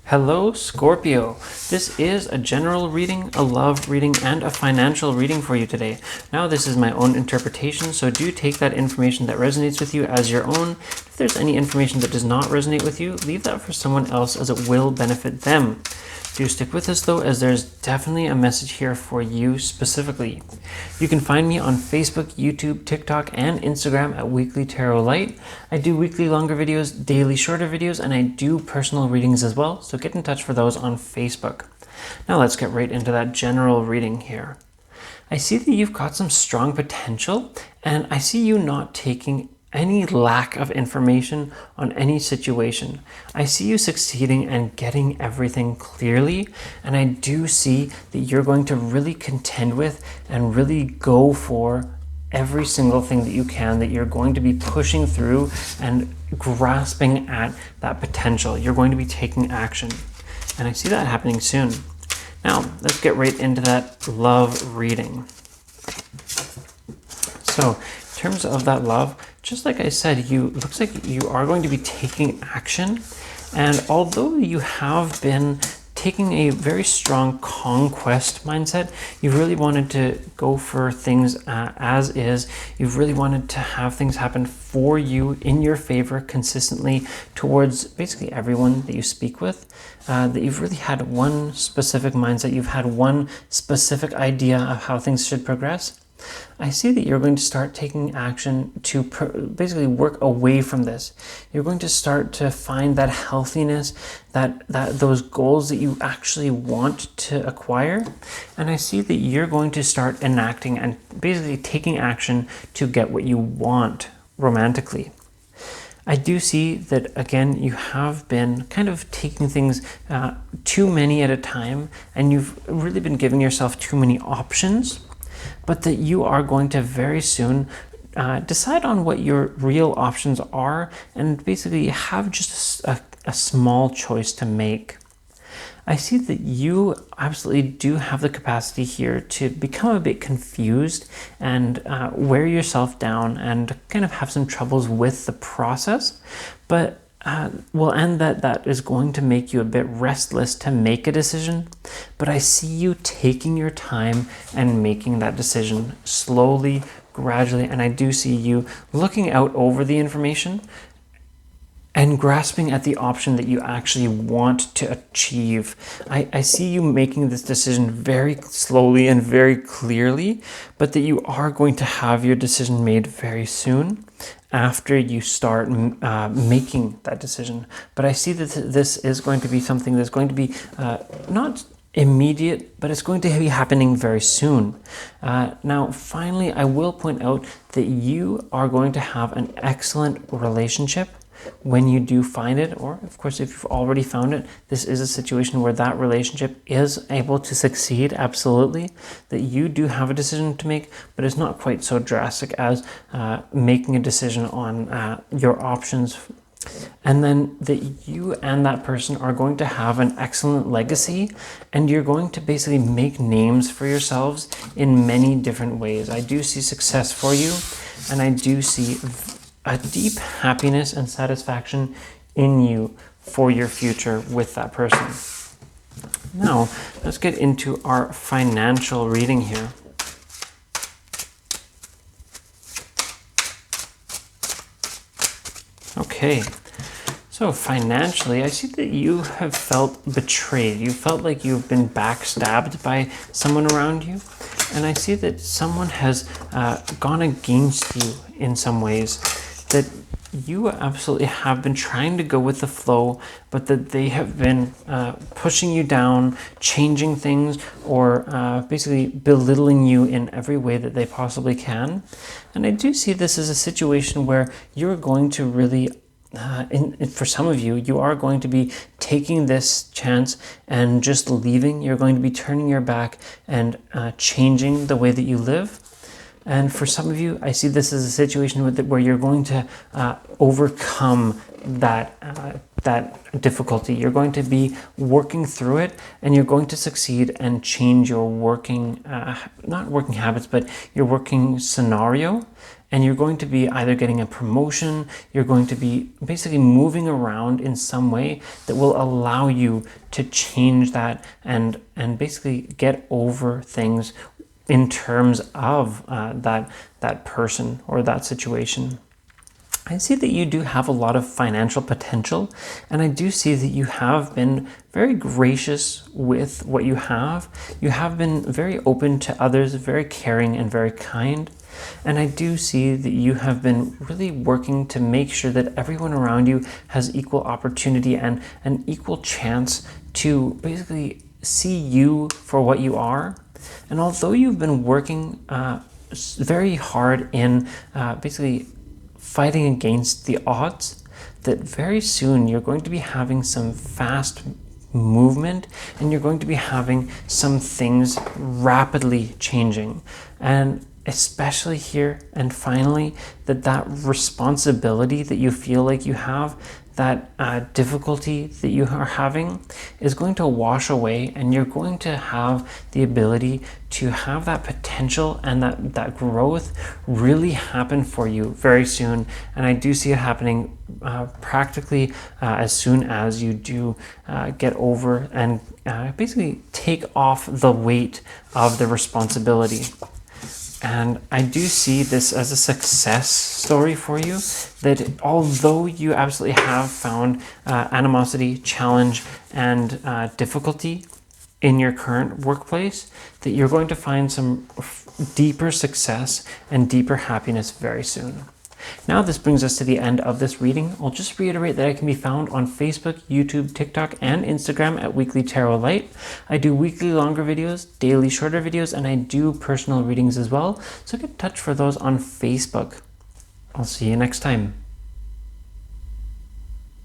Hello, Scorpio. This is a general reading, a love reading, and a financial reading for you today. Now, this is my own interpretation, so do take that information that resonates with you as your own. If there's any information that does not resonate with you, leave that for someone else as it will benefit them. Do stick with us though, as there's definitely a message here for you specifically. You can find me on Facebook, YouTube, TikTok, and Instagram at Weekly Tarot Light. I do weekly longer videos, daily shorter videos, and I do personal readings as well, so get in touch for those on Facebook. Now let's get right into that general reading here. I see that you've got some strong potential, and I see you not taking any lack of information on any situation. I see you succeeding and getting everything clearly, and I do see that you're going to really contend with and really go for every single thing that you can, that you're going to be pushing through and grasping at that potential. You're going to be taking action, and I see that happening soon. Now, let's get right into that love reading. So, in terms of that love, just like I said, looks like you are going to be taking action. And although you have been taking a very strong conquest mindset, you've really wanted to go for things as is. You've really wanted to have things happen for you in your favor consistently towards basically everyone that you speak with. That you've really had one specific mindset. You've had one specific idea of how things should progress. I see that you're going to start taking action to basically work away from this. You're going to start to find that healthiness, that those goals that you actually want to acquire. And I see that you're going to start enacting and basically taking action to get what you want romantically. I do see that, again, you have been kind of taking things too many at a time, and you've really been giving yourself too many options. But that you are going to very soon decide on what your real options are and basically have just a small choice to make. I see that you absolutely do have the capacity here to become a bit confused and wear yourself down and kind of have some troubles with the process, but that is going to make you a bit restless to make a decision. But I see you taking your time and making that decision slowly, gradually, and I do see you looking out over the information and grasping at the option that you actually want to achieve. I see you making this decision very slowly and very clearly, but that you are going to have your decision made very soon after you start making that decision. But I see that this is going to be something that's going to be not immediate, but it's going to be happening very soon. Now, finally, I will point out that you are going to have an excellent relationship when you do find it, or of course if you've already found it. This is a situation where that relationship is able to succeed, absolutely, that you do have a decision to make, but it's not quite so drastic as making a decision on your options. And then that you and that person are going to have an excellent legacy, and you're going to basically make names for yourselves in many different ways. I do see success for you, and I do see a deep happiness and satisfaction in you for your future with that person. Now, let's get into our financial reading here. Okay, so financially, I see that you have felt betrayed. You felt like you've been backstabbed by someone around you. And I see that someone has gone against you in some ways, that you absolutely have been trying to go with the flow, but that they have been pushing you down, changing things, or basically belittling you in every way that they possibly can. And I do see this as a situation where you're going to really, for some of you, you are going to be taking this chance and just leaving. You're going to be turning your back and changing the way that you live. And for some of you, I see this as a situation where you're going to overcome that difficulty. You're going to be working through it, and you're going to succeed and change your working, not working habits, but your working scenario. And you're going to be either getting a promotion, you're going to be basically moving around in some way that will allow you to change that and basically get over things in terms of that person or that situation. I see that you do have a lot of financial potential, and I do see that you have been very gracious with what you have. You have been very open to others, very caring and very kind. And I do see that you have been really working to make sure that everyone around you has equal opportunity and an equal chance to basically see you for what you are. And although you've been working very hard in basically fighting against the odds, that very soon you're going to be having some fast movement and you're going to be having some things rapidly changing. And especially here and finally, that responsibility that you feel like you have, that difficulty that you are having is going to wash away, and you're going to have the ability to have that potential and that growth really happen for you very soon. And I do see it happening practically as soon as you do get over and basically take off the weight of the responsibility. And I do see this as a success story for you, that although you absolutely have found animosity, challenge, and difficulty in your current workplace, that you're going to find some deeper success and deeper happiness very soon. Now this brings us to the end of this reading. I'll just reiterate that I can be found on Facebook, YouTube, TikTok, and Instagram at Weekly Tarot Light. I do weekly longer videos, daily shorter videos, and I do personal readings as well. So get in touch for those on Facebook. I'll see you next time.